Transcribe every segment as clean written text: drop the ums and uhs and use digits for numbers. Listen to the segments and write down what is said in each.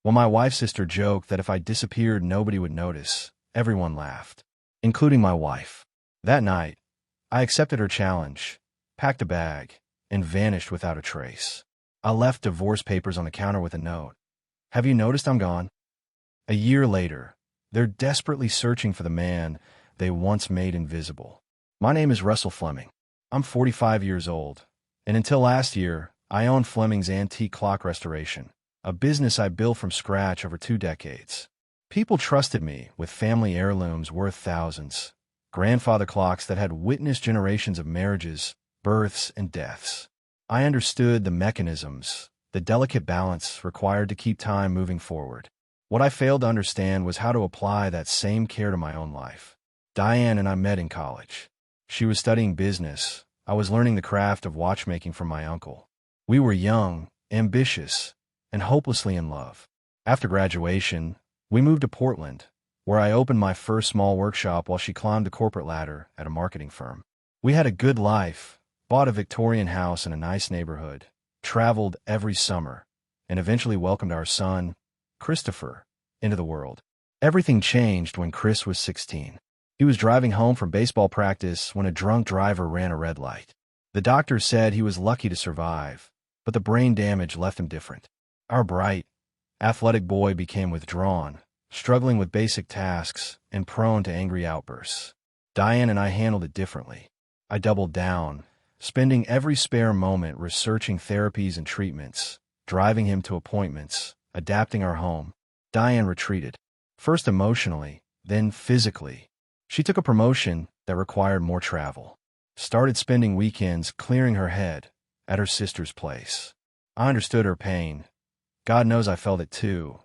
Well, my wife's sister joked that if I disappeared, nobody would notice. Everyone laughed, including my wife. That night, I accepted her challenge, packed a bag, and vanished without a trace. I left divorce papers on the counter with a note. Have you noticed I'm gone? A year later, they're desperately searching for the man they once made invisible. My name is Russell Fleming. I'm 45 years old, and until last year, I owned Fleming's Antique Clock Restoration, a business I built from scratch over 2 decades. People trusted me with family heirlooms worth thousands, grandfather clocks that had witnessed generations of marriages, births, and deaths. I understood the mechanisms, the delicate balance required to keep time moving forward. What I failed to understand was how to apply that same care to my own life. Diane and I met in college. She was studying business. I was learning the craft of watchmaking from my uncle. We were young, ambitious, and hopelessly in love. After graduation, we moved to Portland, where I opened my first small workshop while she climbed the corporate ladder at a marketing firm. We had a good life, bought a Victorian house in a nice neighborhood, traveled every summer, and eventually welcomed our son, Christopher, into the world. Everything changed when Chris was 16. He was driving home from baseball practice when a drunk driver ran a red light. The doctor said he was lucky to survive, but the brain damage left him different. Our bright, athletic boy became withdrawn, struggling with basic tasks and prone to angry outbursts. Diane and I handled it differently. I doubled down, spending every spare moment researching therapies and treatments, driving him to appointments, adapting our home. Diane retreated, first emotionally, then physically. She took a promotion that required more travel, started spending weekends clearing her head at her sister's place. I understood her pain. God knows I felt it too,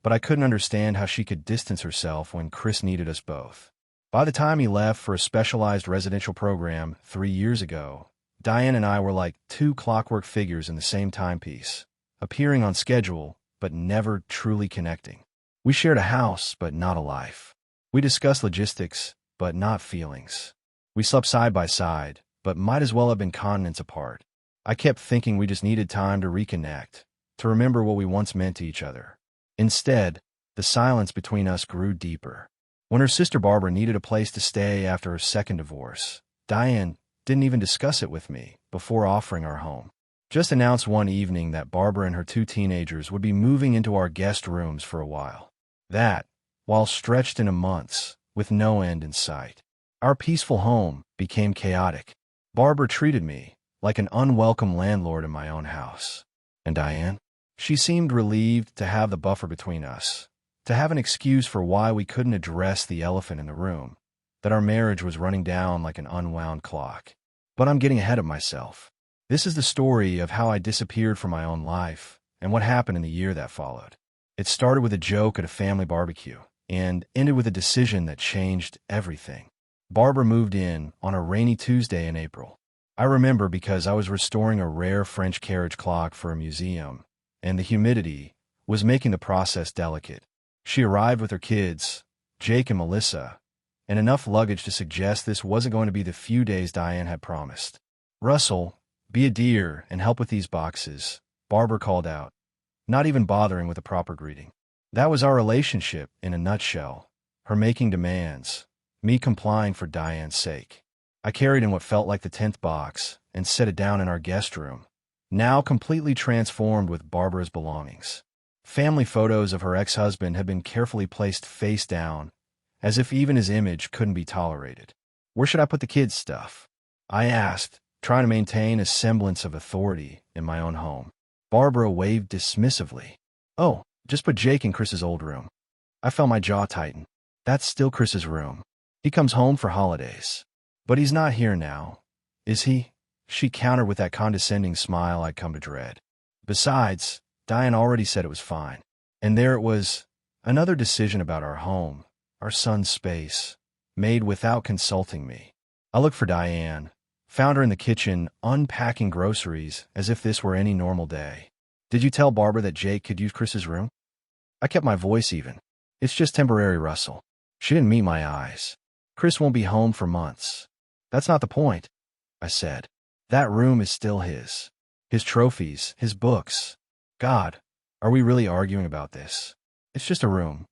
but I couldn't understand how she could distance herself when Chris needed us both. By the time he left for a specialized residential program 3 years ago, Diane and I were like 2 clockwork figures in the same timepiece, appearing on schedule, but never truly connecting. We shared a house, but not a life. We discussed logistics, but not feelings. We slept side by side, but might as well have been continents apart. I kept thinking we just needed time to reconnect, to remember what we once meant to each other. Instead, the silence between us grew deeper. When her sister Barbara needed a place to stay after her second divorce, Diane didn't even discuss it with me before offering our home. Just announced one evening that Barbara and her 2 teenagers would be moving into our guest rooms for a while. That, while stretched into months, with no end in sight. Our peaceful home became chaotic. Barbara treated me like an unwelcome landlord in my own house. And Diane? She seemed relieved to have the buffer between us, to have an excuse for why we couldn't address the elephant in the room, that our marriage was running down like an unwound clock. But I'm getting ahead of myself. This is the story of how I disappeared from my own life and what happened in the year that followed. It started with a joke at a family barbecue and ended with a decision that changed everything. Barbara moved in on a rainy Tuesday in April. I remember because I was restoring a rare French carriage clock for a museum, and the humidity was making the process delicate. She arrived with her kids, Jake and Melissa, and enough luggage to suggest this wasn't going to be the few days Diane had promised. "Russell, be a dear and help with these boxes," Barbara called out, not even bothering with a proper greeting. That was our relationship in a nutshell, her making demands, me complying for Diane's sake. I carried in what felt like the 10th box and set it down in our guest room, now completely transformed with Barbara's belongings. Family photos of her ex-husband had been carefully placed face down, as if even his image couldn't be tolerated. "Where should I put the kids' stuff?" I asked, trying to maintain a semblance of authority in my own home. Barbara waved dismissively. "Oh, just put Jake in Chris's old room." I felt my jaw tighten. "That's still Chris's room. He comes home for holidays. But he's not here now, is he?" She countered with that condescending smile I'd come to dread. Besides, Diane already said it was fine. And there it was, another decision about our home, our son's space, made without consulting me. I looked for Diane, found her in the kitchen, unpacking groceries as if this were any normal day. "Did you tell Barbara that Jake could use Chris's room?" I kept my voice even. "It's just temporary, Russell." She didn't meet my eyes. "Chris won't be home for months." "That's not the point," I said. "That room is still his. His trophies, his books. God, Are we really arguing about this? It's just a room.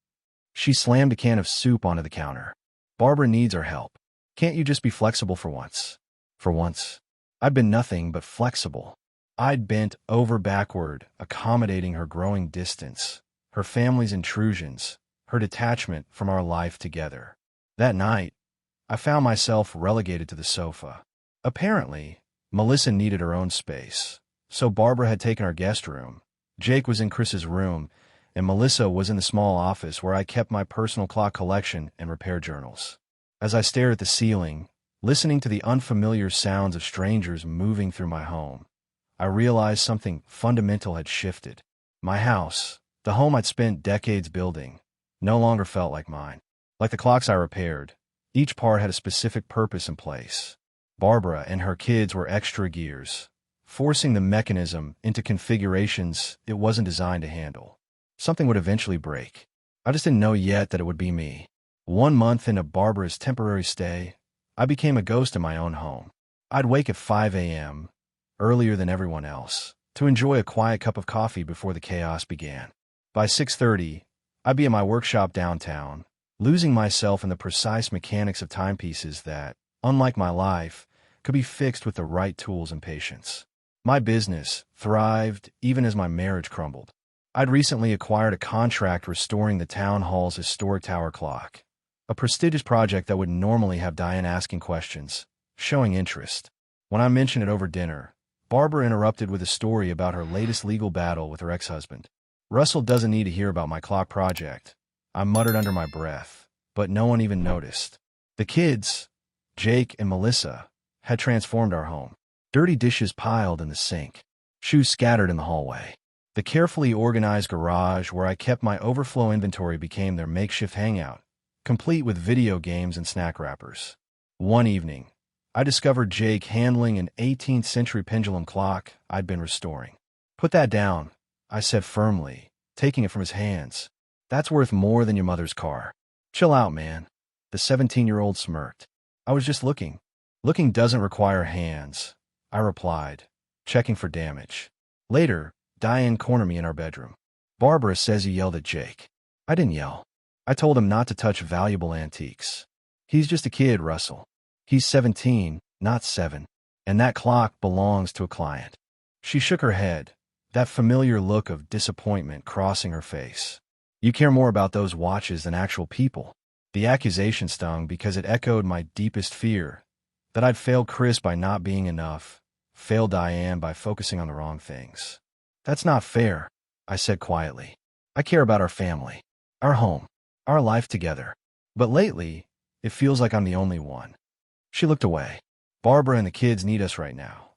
She slammed a can of soup onto the counter. Barbara needs our help. Can't you just be flexible for once? For once, I'd been nothing but flexible. I'd bent over backward, accommodating her growing distance, her family's intrusions, her detachment from our life together. That night, I found myself relegated to the sofa. Apparently, Melissa needed her own space, so Barbara had taken our guest room. Jake was in Chris's room, and Melissa was in the small office where I kept my personal clock collection and repair journals. As I stared at the ceiling, listening to the unfamiliar sounds of strangers moving through my home, I realized something fundamental had shifted. My house, the home I'd spent decades building, no longer felt like mine. Like the clocks I repaired, each part had a specific purpose in place. Barbara and her kids were extra gears, forcing the mechanism into configurations it wasn't designed to handle. Something would eventually break. I just didn't know yet that it would be me. 1 month into Barbara's temporary stay, I became a ghost in my own home. I'd wake at 5 a.m., earlier than everyone else, to enjoy a quiet cup of coffee before the chaos began. By 6:30, I'd be at my workshop downtown, losing myself in the precise mechanics of timepieces that, unlike my life, could be fixed with the right tools and patience. My business thrived even as my marriage crumbled. I'd recently acquired a contract restoring the town hall's historic tower clock, a prestigious project that would normally have Diane asking questions, showing interest. When I mentioned it over dinner, Barbara interrupted with a story about her latest legal battle with her ex-husband. Russell doesn't need to hear about my clock project, I muttered under my breath, but no one even noticed. The kids, Jake and Melissa, had transformed our home. Dirty dishes piled in the sink, shoes scattered in the hallway. The carefully organized garage where I kept my overflow inventory became their makeshift hangout, complete with video games and snack wrappers. One evening, I discovered Jake handling an 18th century pendulum clock I'd been restoring. "Put that down," I said firmly, taking it from his hands. "That's worth more than your mother's car." "Chill out, man." The 17-year-old smirked. "I was just looking." "Looking doesn't require hands," I replied, checking for damage. Later, Diane cornered me in our bedroom. "Barbara says you yelled at Jake." I didn't yell. I told him not to touch valuable antiques. "He's just a kid, Russell. He's 17, not 7. And that clock belongs to a client." She shook her head, that familiar look of disappointment crossing her face. "You care more about those watches than actual people." The accusation stung because it echoed my deepest fear, that I'd failed Chris by not being enough, failed Diane by focusing on the wrong things. "That's not fair," I said quietly. "I care about our family, our home, our life together. But lately, it feels like I'm the only one." She looked away. "Barbara and the kids need us right now."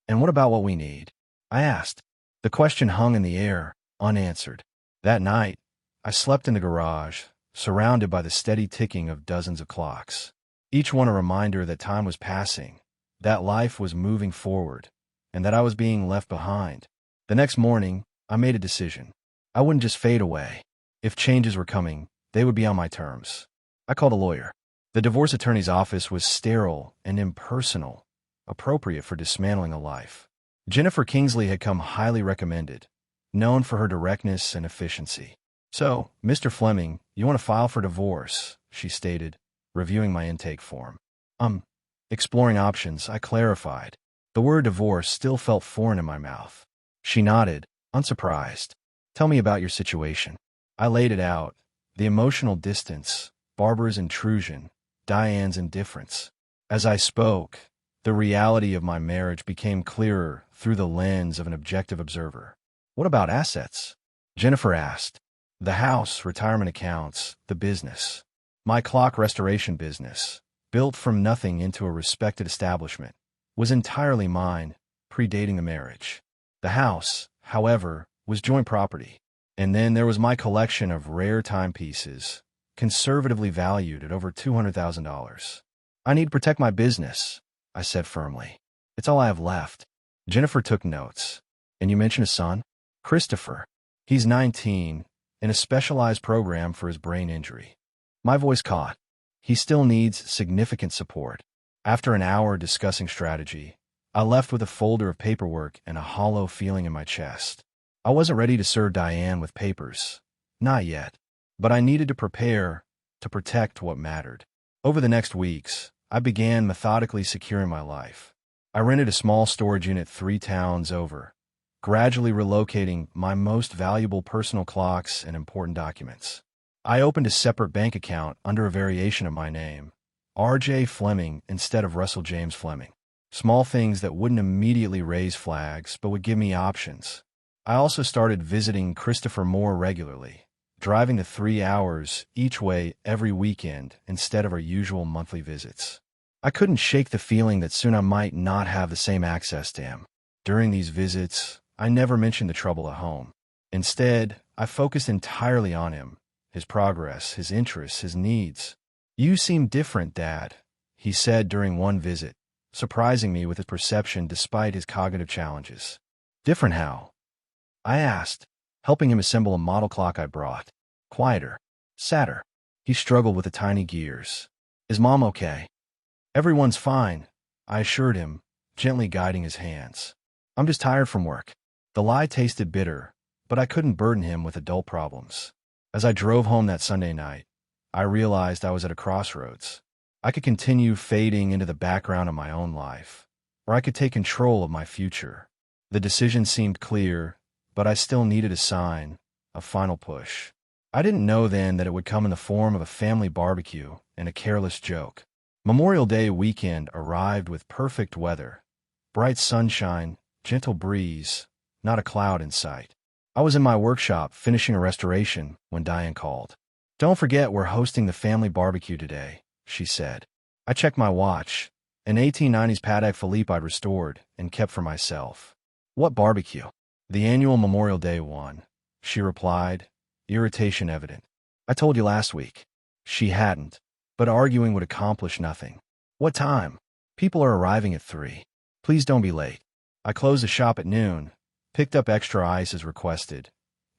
"And what about what we need?" I asked. The question hung in the air, unanswered. That night, I slept in the garage, surrounded by the steady ticking of dozens of clocks, each one a reminder that time was passing, that life was moving forward, and that I was being left behind. The next morning, I made a decision. I wouldn't just fade away. If changes were coming, they would be on my terms. I called a lawyer. The divorce attorney's office was sterile and impersonal, appropriate for dismantling a life. Jennifer Kingsley had come highly recommended, known for her directness and efficiency. "So, Mr. Fleming, you want to file for divorce," she stated, reviewing my intake form. Exploring options," I clarified. The word divorce still felt foreign in my mouth. She nodded, unsurprised. "Tell me about your situation." I laid it out, the emotional distance, Barbara's intrusion, Diane's indifference. As I spoke, the reality of my marriage became clearer through the lens of an objective observer. "What about assets?" Jennifer asked. "The house, retirement accounts, the business. My clock restoration business, built from nothing into a respected establishment, was entirely mine, predating the marriage. The house, however, was joint property. And then there was my collection of rare timepieces, conservatively valued at over $200,000. "I need to protect my business," I said firmly. "It's all I have left." Jennifer took notes. "And you mentioned a son?" "Christopher. He's 19, in a specialized program for his brain injury." My voice caught. "He still needs significant support." After an hour discussing strategy, I left with a folder of paperwork and a hollow feeling in my chest. I wasn't ready to serve Diane with papers. Not yet. But I needed to prepare, to protect what mattered. Over the next weeks, I began methodically securing my life. I rented a small storage unit 3 towns over, gradually relocating my most valuable personal clocks and important documents. I opened a separate bank account under a variation of my name, R.J. Fleming instead of Russell James Fleming. Small things that wouldn't immediately raise flags but would give me options. I also started visiting Christopher more regularly, driving to 3 hours each way every weekend instead of our usual monthly visits. I couldn't shake the feeling that soon I might not have the same access to him. During these visits, I never mentioned the trouble at home. Instead, I focused entirely on him, his progress, his interests, his needs. "You seem different, Dad," he said during one visit, surprising me with his perception despite his cognitive challenges. "Different how?" I asked, helping him assemble a model clock I brought. "Quieter. Sadder." He struggled with the tiny gears. "Is Mom okay?" "Everyone's fine," I assured him, gently guiding his hands. "I'm just tired from work." The lie tasted bitter, but I couldn't burden him with adult problems. As I drove home that Sunday night, I realized I was at a crossroads. I could continue fading into the background of my own life, or I could take control of my future. The decision seemed clear, but I still needed a sign, a final push. I didn't know then that it would come in the form of a family barbecue and a careless joke. Memorial Day weekend arrived with perfect weather. Bright sunshine, gentle breeze, not a cloud in sight. I was in my workshop finishing a restoration when Diane called. "Don't forget we're hosting the family barbecue today," she said. I checked my watch, an 1890s Patek Philippe I'd restored and kept for myself. "What barbecue?" "The annual Memorial Day one," she replied, irritation evident. "I told you last week." She hadn't, but arguing would accomplish nothing. "What time?" "People are arriving at 3. Please don't be late." I closed the shop at noon, picked up extra ice as requested,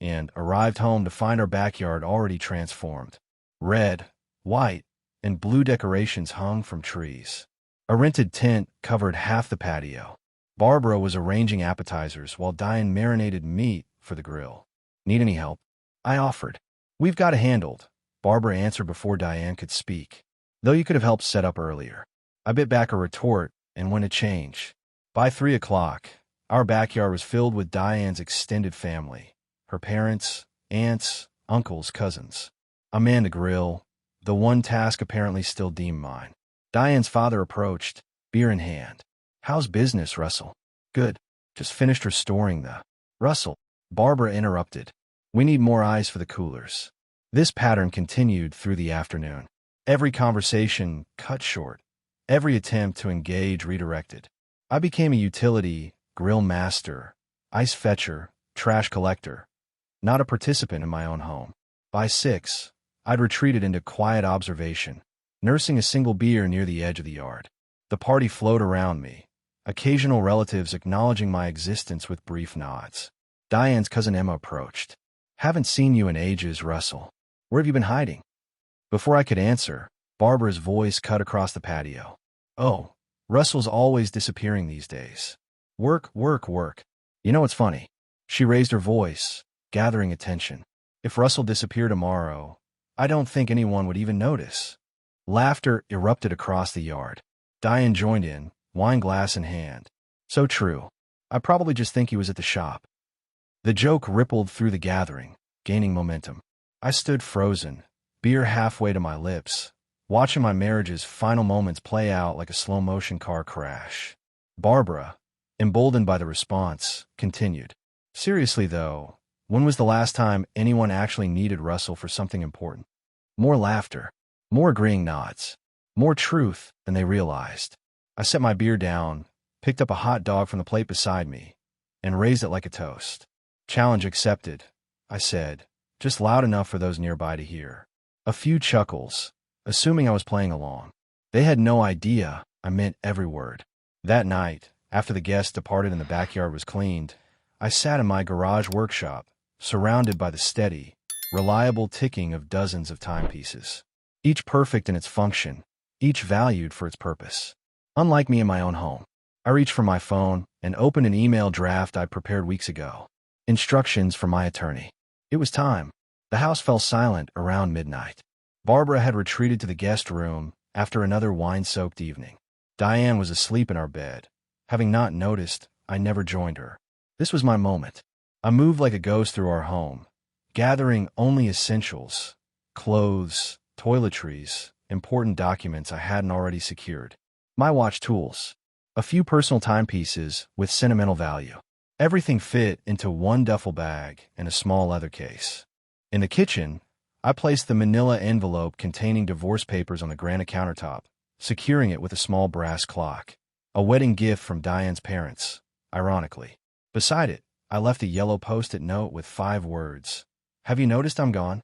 and arrived home to find our backyard already transformed. Red, white, and blue decorations hung from trees. A rented tent covered half the patio. Barbara was arranging appetizers while Diane marinated meat for the grill. "Need any help?" I offered. "We've got it handled," Barbara answered before Diane could speak. "Though you could have helped set up earlier." I bit back a retort and went to change. By 3 o'clock, our backyard was filled with Diane's extended family. Her parents, aunts, uncles, cousins. I manned the grill, the one task apparently still deemed mine. Diane's father approached, beer in hand. "How's business, Russell?" "Good. Just finished restoring the—" "Russell," Barbara interrupted. "We need more ice for the coolers." This pattern continued through the afternoon. Every conversation cut short, every attempt to engage redirected. I became a utility, grill master, ice fetcher, trash collector, not a participant in my own home. By 6, I'd retreated into quiet observation, nursing a single beer near the edge of the yard. The party flowed around me, occasional relatives acknowledging my existence with brief nods. Diane's cousin Emma approached. "Haven't seen you in ages, Russell. Where have you been hiding?" Before I could answer, Barbara's voice cut across the patio. "Oh, Russell's always disappearing these days. Work, work, work. You know what's funny?" She raised her voice, gathering attention. "If Russell disappeared tomorrow, I don't think anyone would even notice." Laughter erupted across the yard. Diane joined in, wine glass in hand. "So true. I probably just think he was at the shop." The joke rippled through the gathering, gaining momentum. I stood frozen, beer halfway to my lips, watching my marriage's final moments play out like a slow-motion car crash. Barbara, emboldened by the response, continued. "Seriously, though, when was the last time anyone actually needed Russell for something important?" More laughter, more agreeing nods, more truth than they realized. I set my beer down, picked up a hot dog from the plate beside me, and raised it like a toast. "Challenge accepted," I said, just loud enough for those nearby to hear. A few chuckles, assuming I was playing along. They had no idea I meant every word. That night, after the guests departed and the backyard was cleaned, I sat in my garage workshop, surrounded by the steady, reliable ticking of dozens of timepieces. Each perfect in its function, each valued for its purpose. Unlike me in my own home, I reached for my phone and opened an email draft I'd prepared weeks ago. Instructions from my attorney. It was time. The house fell silent around midnight. Barbara had retreated to the guest room after another wine-soaked evening. Diane was asleep in our bed. Having not noticed, I never joined her. This was my moment. I moved like a ghost through our home, gathering only essentials, clothes, toiletries, important documents I hadn't already secured. My watch tools. A few personal timepieces with sentimental value. Everything fit into one duffel bag and a small leather case. In the kitchen, I placed the manila envelope containing divorce papers on the granite countertop, securing it with a small brass clock, a wedding gift from Diane's parents, ironically. Beside it, I left a yellow post-it note with 5 words. Have you noticed I'm gone?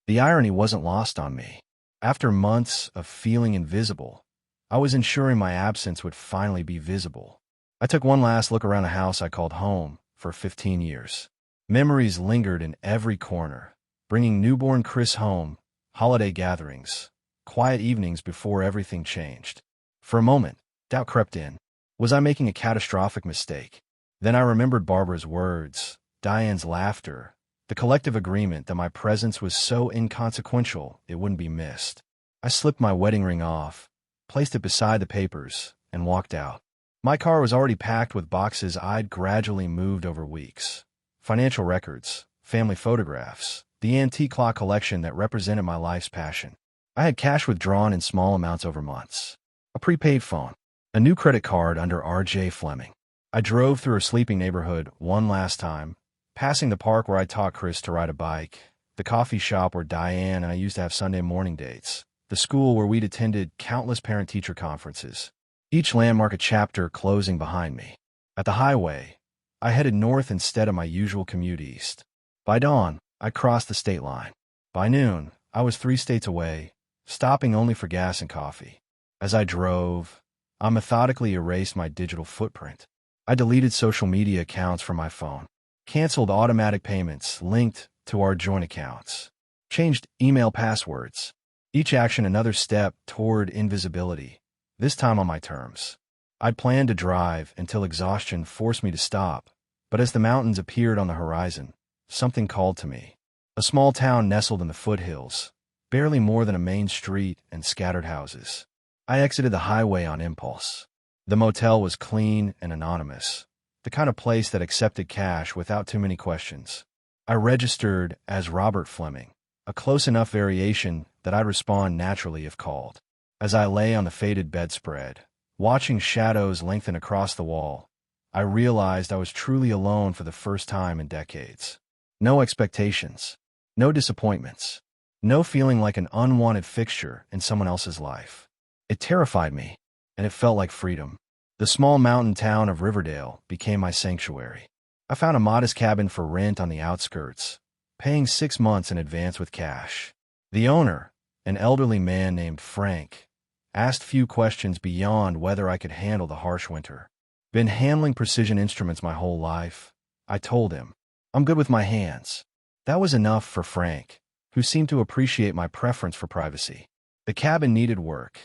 The irony wasn't lost on me. After months of feeling invisible, I was ensuring my absence would finally be visible. I took one last look around the house I called home for 15 years. Memories lingered in every corner, bringing newborn Chris home, holiday gatherings, quiet evenings before everything changed. For a moment, doubt crept in. Was I making a catastrophic mistake? Then I remembered Barbara's words, Diane's laughter, the collective agreement that my presence was so inconsequential it wouldn't be missed. I slipped my wedding ring off, placed it beside the papers, and walked out. My car was already packed with boxes I'd gradually moved over weeks. Financial records, family photographs, the antique clock collection that represented my life's passion. I had cash withdrawn in small amounts over months. A prepaid phone, a new credit card under R.J. Fleming. I drove through a sleeping neighborhood one last time, passing the park where I taught Chris to ride a bike, the coffee shop where Diane and I used to have Sunday morning dates, the school where we'd attended countless parent-teacher conferences. Each landmark a chapter closing behind me. At the highway, I headed north instead of my usual commute east. By dawn, I crossed the state line. By noon, I was 3 states away, stopping only for gas and coffee. As I drove, I methodically erased my digital footprint. I deleted social media accounts from my phone, canceled automatic payments linked to our joint accounts, changed email passwords. Each action another step toward invisibility, this time on my terms. I'd planned to drive until exhaustion forced me to stop, but as the mountains appeared on the horizon, something called to me. A small town nestled in the foothills, barely more than a main street and scattered houses. I exited the highway on impulse. The motel was clean and anonymous, the kind of place that accepted cash without too many questions. I registered as Robert Fleming, a close enough variation that I'd respond naturally if called. As I lay on the faded bedspread, watching shadows lengthen across the wall, I realized I was truly alone for the first time in decades. No expectations, no disappointments, no feeling like an unwanted fixture in someone else's life. It terrified me, and it felt like freedom. The small mountain town of Riverdale became my sanctuary. I found a modest cabin for rent on the outskirts, paying 6 months in advance with cash. The owner, an elderly man named Frank, asked few questions beyond whether I could handle the harsh winter. Been handling precision instruments my whole life, I told him. I'm good with my hands. That was enough for Frank, who seemed to appreciate my preference for privacy. The cabin needed work.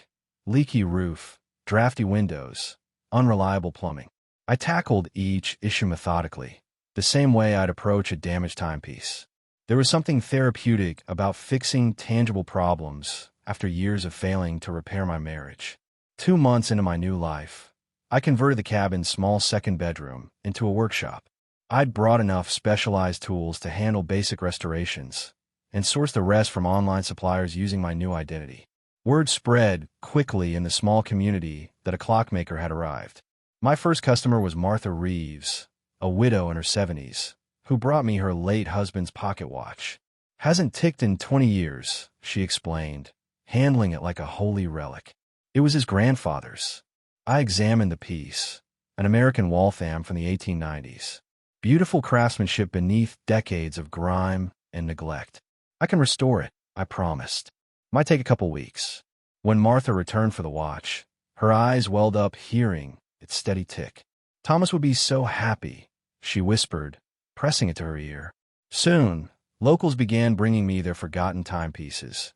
Leaky roof, drafty windows, unreliable plumbing. I tackled each issue methodically, the same way I'd approach a damaged timepiece. There was something therapeutic about fixing tangible problems after years of failing to repair my marriage. 2 months into my new life, I converted the cabin's small second bedroom into a workshop. I'd brought enough specialized tools to handle basic restorations and sourced the rest from online suppliers using my new identity. Word spread quickly in the small community that a clockmaker had arrived. My first customer was Martha Reeves, a widow in her 70s, who brought me her late husband's pocket watch. Hasn't ticked in 20 years, she explained, handling it like a holy relic. It was his grandfather's. I examined the piece, an American Waltham from the 1890s. Beautiful craftsmanship beneath decades of grime and neglect. I can restore it, I promised. Might take a couple weeks. When Martha returned for the watch, her eyes welled up hearing its steady tick. Thomas would be so happy, she whispered, pressing it to her ear. Soon, locals began bringing me their forgotten timepieces.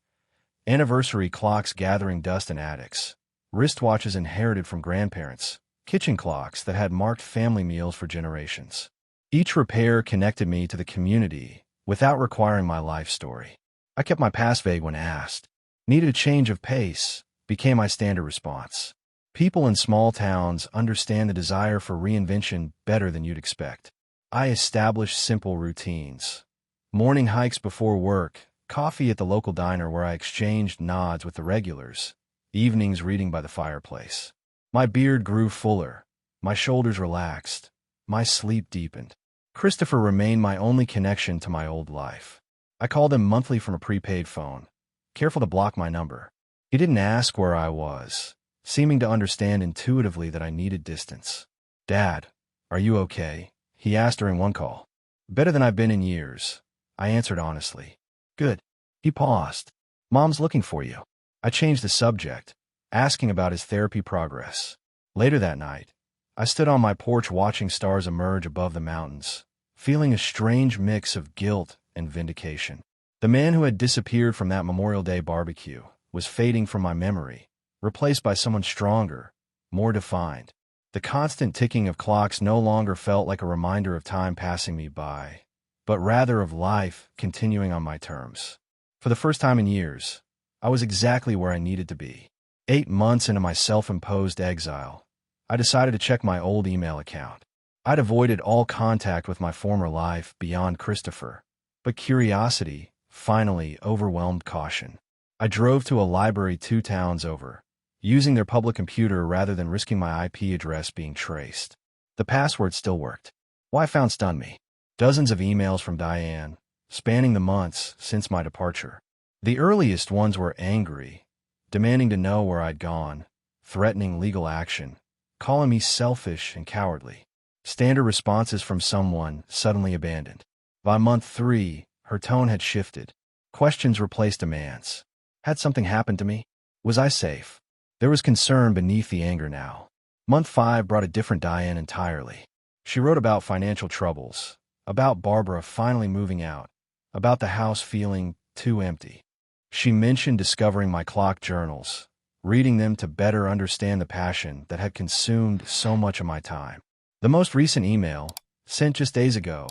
Anniversary clocks gathering dust in attics, wristwatches inherited from grandparents, kitchen clocks that had marked family meals for generations. Each repair connected me to the community without requiring my life story. I kept my past vague when asked. Needed a change of pace became my standard response. People in small towns understand the desire for reinvention better than you'd expect. I established simple routines. Morning hikes before work, coffee at the local diner where I exchanged nods with the regulars, evenings reading by the fireplace. My beard grew fuller, my shoulders relaxed, my sleep deepened. Christopher remained my only connection to my old life. I called him monthly from a prepaid phone, careful to block my number. He didn't ask where I was, seeming to understand intuitively that I needed distance. "Dad, are you okay?" he asked during one call. "Better than I've been in years," I answered honestly. "Good." He paused. "Mom's looking for you." I changed the subject, asking about his therapy progress. Later that night, I stood on my porch watching stars emerge above the mountains, feeling a strange mix of guilt and vindication. The man who had disappeared from that Memorial Day barbecue was fading from my memory, replaced by someone stronger, more defined. The constant ticking of clocks no longer felt like a reminder of time passing me by, but rather of life continuing on my terms. For the first time in years, I was exactly where I needed to be. 8 months into my self-imposed exile, I decided to check my old email account. I'd avoided all contact with my former life beyond Christopher, but curiosity finally overwhelmed caution. I drove to a library 2 towns over, using their public computer rather than risking my IP address being traced. The password still worked. What I found stunned me. Dozens of emails from Diane, spanning the months since my departure. The earliest ones were angry, demanding to know where I'd gone, threatening legal action, calling me selfish and cowardly. Standard responses from someone suddenly abandoned. By month 3, her tone had shifted. Questions replaced demands. Had something happened to me? Was I safe? There was concern beneath the anger now. Month 5 brought a different Diane entirely. She wrote about financial troubles, about Barbara finally moving out, about the house feeling too empty. She mentioned discovering my clock journals, reading them to better understand the passion that had consumed so much of my time. The most recent email, sent just days ago,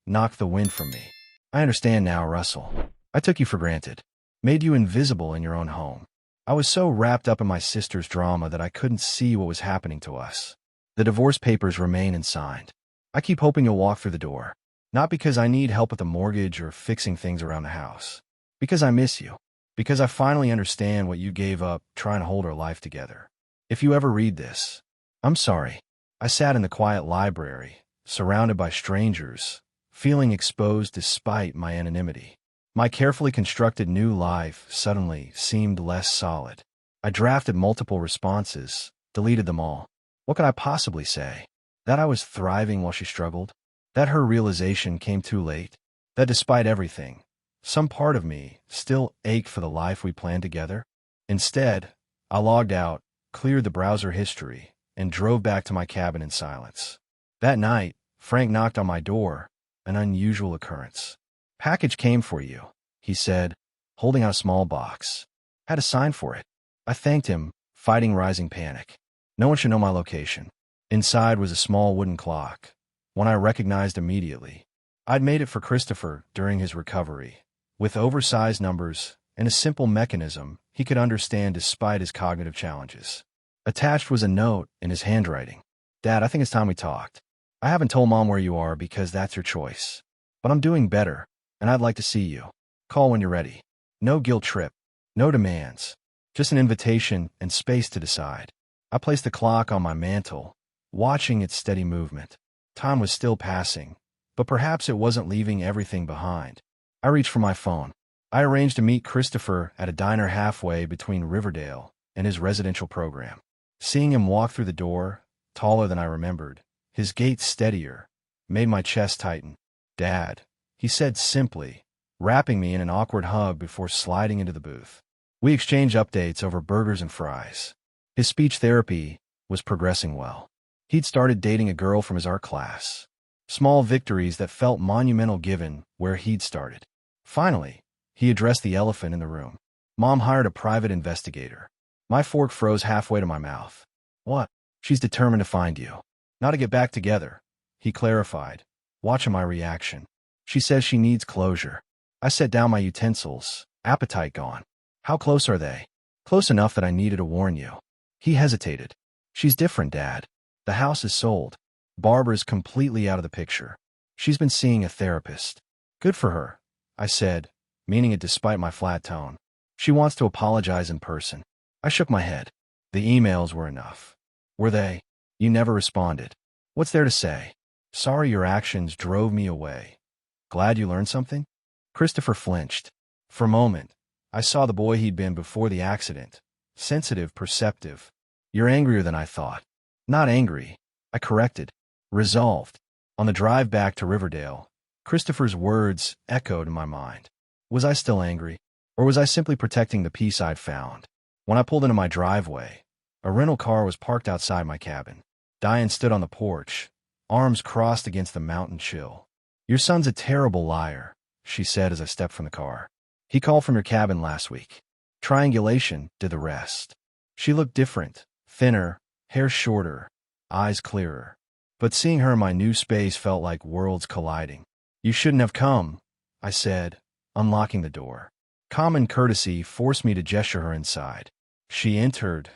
knocked the wind from me. "I understand now, Russell. I took you for granted. Made you invisible in your own home. I was so wrapped up in my sister's drama that I couldn't see what was happening to us. The divorce papers remain unsigned. I keep hoping you'll walk through the door. Not because I need help with the mortgage or fixing things around the house. Because I miss you. Because I finally understand what you gave up trying to hold our life together. If you ever read this, I'm sorry." I sat in the quiet library, surrounded by strangers, feeling exposed despite my anonymity. My carefully constructed new life suddenly seemed less solid. I drafted multiple responses, deleted them all. What could I possibly say? That I was thriving while she struggled? That her realization came too late? That despite everything, some part of me still ached for the life we planned together? Instead, I logged out, cleared the browser history, and drove back to my cabin in silence. That night, Frank knocked on my door, an unusual occurrence. "Package came for you," he said, holding out a small box. Had to sign for it. I thanked him, fighting rising panic. No one should know my location. Inside was a small wooden clock, one I recognized immediately. I'd made it for Christopher during his recovery, with oversized numbers and a simple mechanism he could understand despite his cognitive challenges. Attached was a note in his handwriting. "Dad, I think it's time we talked. I haven't told Mom where you are because that's your choice. But I'm doing better, and I'd like to see you. Call when you're ready. No guilt trip. No demands. Just an invitation and space to decide." I placed the clock on my mantle, watching its steady movement. Time was still passing, but perhaps it wasn't leaving everything behind. I reached for my phone. I arranged to meet Christopher at a diner halfway between Riverdale and his residential program. Seeing him walk through the door, taller than I remembered, his gait steadier, made my chest tighten. "Dad," he said simply, wrapping me in an awkward hug before sliding into the booth. We exchanged updates over burgers and fries. His speech therapy was progressing well. He'd started dating a girl from his art class. Small victories that felt monumental given where he'd started. Finally, he addressed the elephant in the room. Mom hired a private investigator. My fork froze halfway to my mouth. "What?" "She's determined to find you. Not to get back together," he clarified, watching my reaction. She says she needs closure. I set down my utensils, appetite gone. How close are they? Close enough that I needed to warn you. He hesitated. She's different, Dad. The house is sold. Barbara's completely out of the picture. She's been seeing a therapist. Good for her, I said, meaning it despite my flat tone. She wants to apologize in person. I shook my head. The emails were enough. Were they? You never responded. What's there to say? Sorry your actions drove me away. Glad you learned something? Christopher flinched. For a moment, I saw the boy he'd been before the accident. Sensitive, perceptive. You're angrier than I thought. Not angry, I corrected. Resolved. On the drive back to Riverdale, Christopher's words echoed in my mind. Was I still angry? Or was I simply protecting the peace I'd found? When I pulled into my driveway, a rental car was parked outside my cabin. Diane stood on the porch, arms crossed against the mountain chill. Your son's a terrible liar, she said as I stepped from the car. He called from your cabin last week. Triangulation did the rest. She looked different, thinner, hair shorter, eyes clearer. But seeing her in my new space felt like worlds colliding. You shouldn't have come, I said, unlocking the door. Common courtesy forced me to gesture her inside. She entered,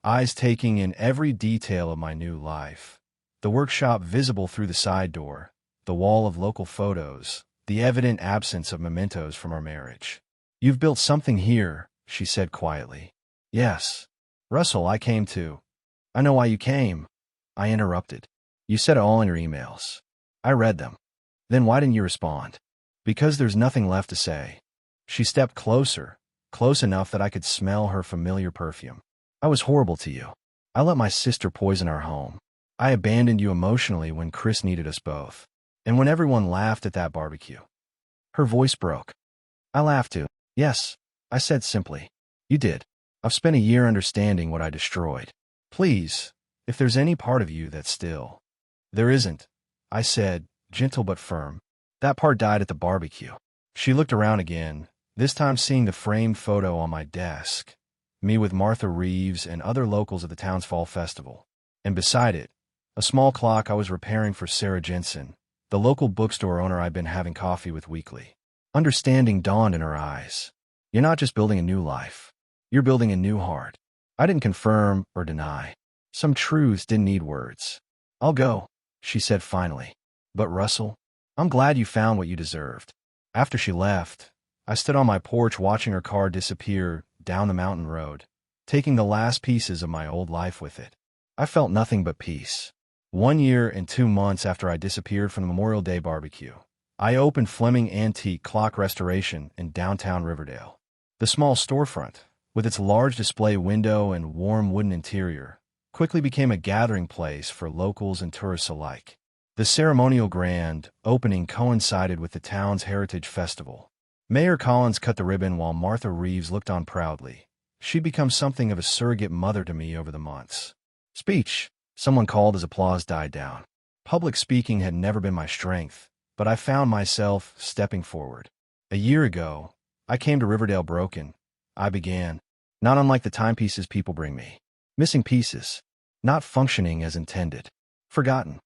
eyes taking in every detail of my new life. The workshop visible through the side door, the wall of local photos, the evident absence of mementos from our marriage. You've built something here, she said quietly. Yes. Russell, I came too. I know why you came. I interrupted. You said it all in your emails. I read them. Then why didn't you respond? Because there's nothing left to say. She stepped closer, close enough that I could smell her familiar perfume. I was horrible to you. I let my sister poison our home. I abandoned you emotionally when Chris needed us both. And when everyone laughed at that barbecue. Her voice broke. I laughed too. Yes, I said simply. You did. I've spent a year understanding what I destroyed. Please, if there's any part of you that's still. There isn't, I said, gentle but firm. That part died at the barbecue. She looked around again, this time seeing the framed photo on my desk. Me with Martha Reeves and other locals at the town's fall festival. And beside it, a small clock I was repairing for Sarah Jensen, the local bookstore owner I'd been having coffee with weekly. Understanding dawned in her eyes. You're not just building a new life. You're building a new heart. I didn't confirm or deny. Some truths didn't need words. I'll go, she said finally. But Russell, I'm glad you found what you deserved. After she left, I stood on my porch watching her car disappear down the mountain road, taking the last pieces of my old life with it. I felt nothing but peace. 1 year and 2 months after I disappeared from the Memorial Day barbecue, I opened Fleming Antique Clock Restoration in downtown Riverdale. The small storefront, with its large display window and warm wooden interior, quickly became a gathering place for locals and tourists alike. The ceremonial grand opening coincided with the town's Heritage Festival. Mayor Collins cut the ribbon while Martha Reeves looked on proudly. She'd become something of a surrogate mother to me over the months. Speech, someone called as applause died down. Public speaking had never been my strength, but I found myself stepping forward. A year ago, I came to Riverdale broken. I began, not unlike the timepieces people bring me. Missing pieces, not functioning as intended. Forgotten.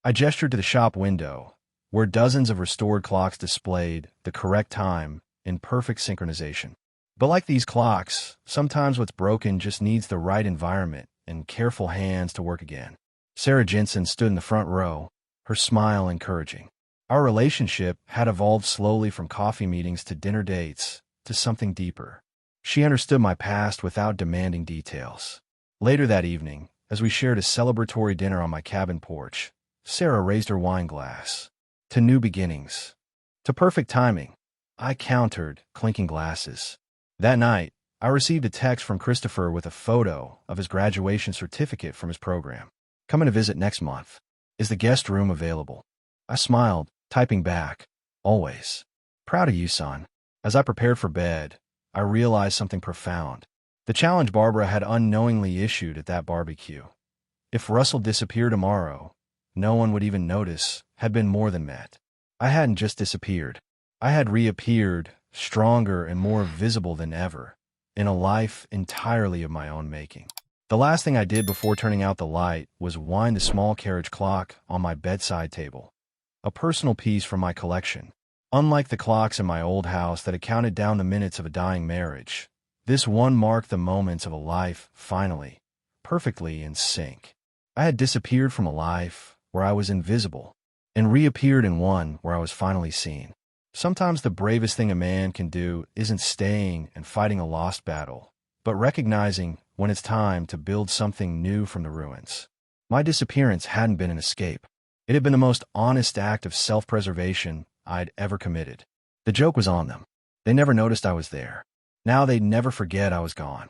I gestured to the shop window, where dozens of restored clocks displayed the correct time in perfect synchronization. But like these clocks, sometimes what's broken just needs the right environment and careful hands to work again. Sarah Jensen stood in the front row, her smile encouraging. Our relationship had evolved slowly from coffee meetings to dinner dates to something deeper. She understood my past without demanding details. Later that evening, as we shared a celebratory dinner on my cabin porch, Sarah raised her wine glass. To new beginnings. To perfect timing. I countered, clinking glasses. That night, I received a text from Christopher with a photo of his graduation certificate from his program. Coming to visit next month. Is the guest room available? I smiled, typing back. Always. Proud of you, son. As I prepared for bed, I realized something profound. The challenge Barbara had unknowingly issued at that barbecue. If Russell disappeared tomorrow, no one would even notice, had been more than met. I hadn't just disappeared. I had reappeared, stronger and more visible than ever, in a life entirely of my own making. The last thing I did before turning out the light was wind the small carriage clock on my bedside table. a personal piece from my collection. Unlike the clocks in my old house that had counted down the minutes of a dying marriage, this one marked the moments of a life, finally, perfectly in sync. I had disappeared from a life where I was invisible and reappeared in one where I was finally seen. Sometimes the bravest thing a man can do isn't staying and fighting a lost battle, but recognizing when it's time to build something new from the ruins. My disappearance hadn't been an escape. It had been the most honest act of self-preservation I'd ever committed. The joke was on them. They never noticed I was there. Now they'd never forget I was gone.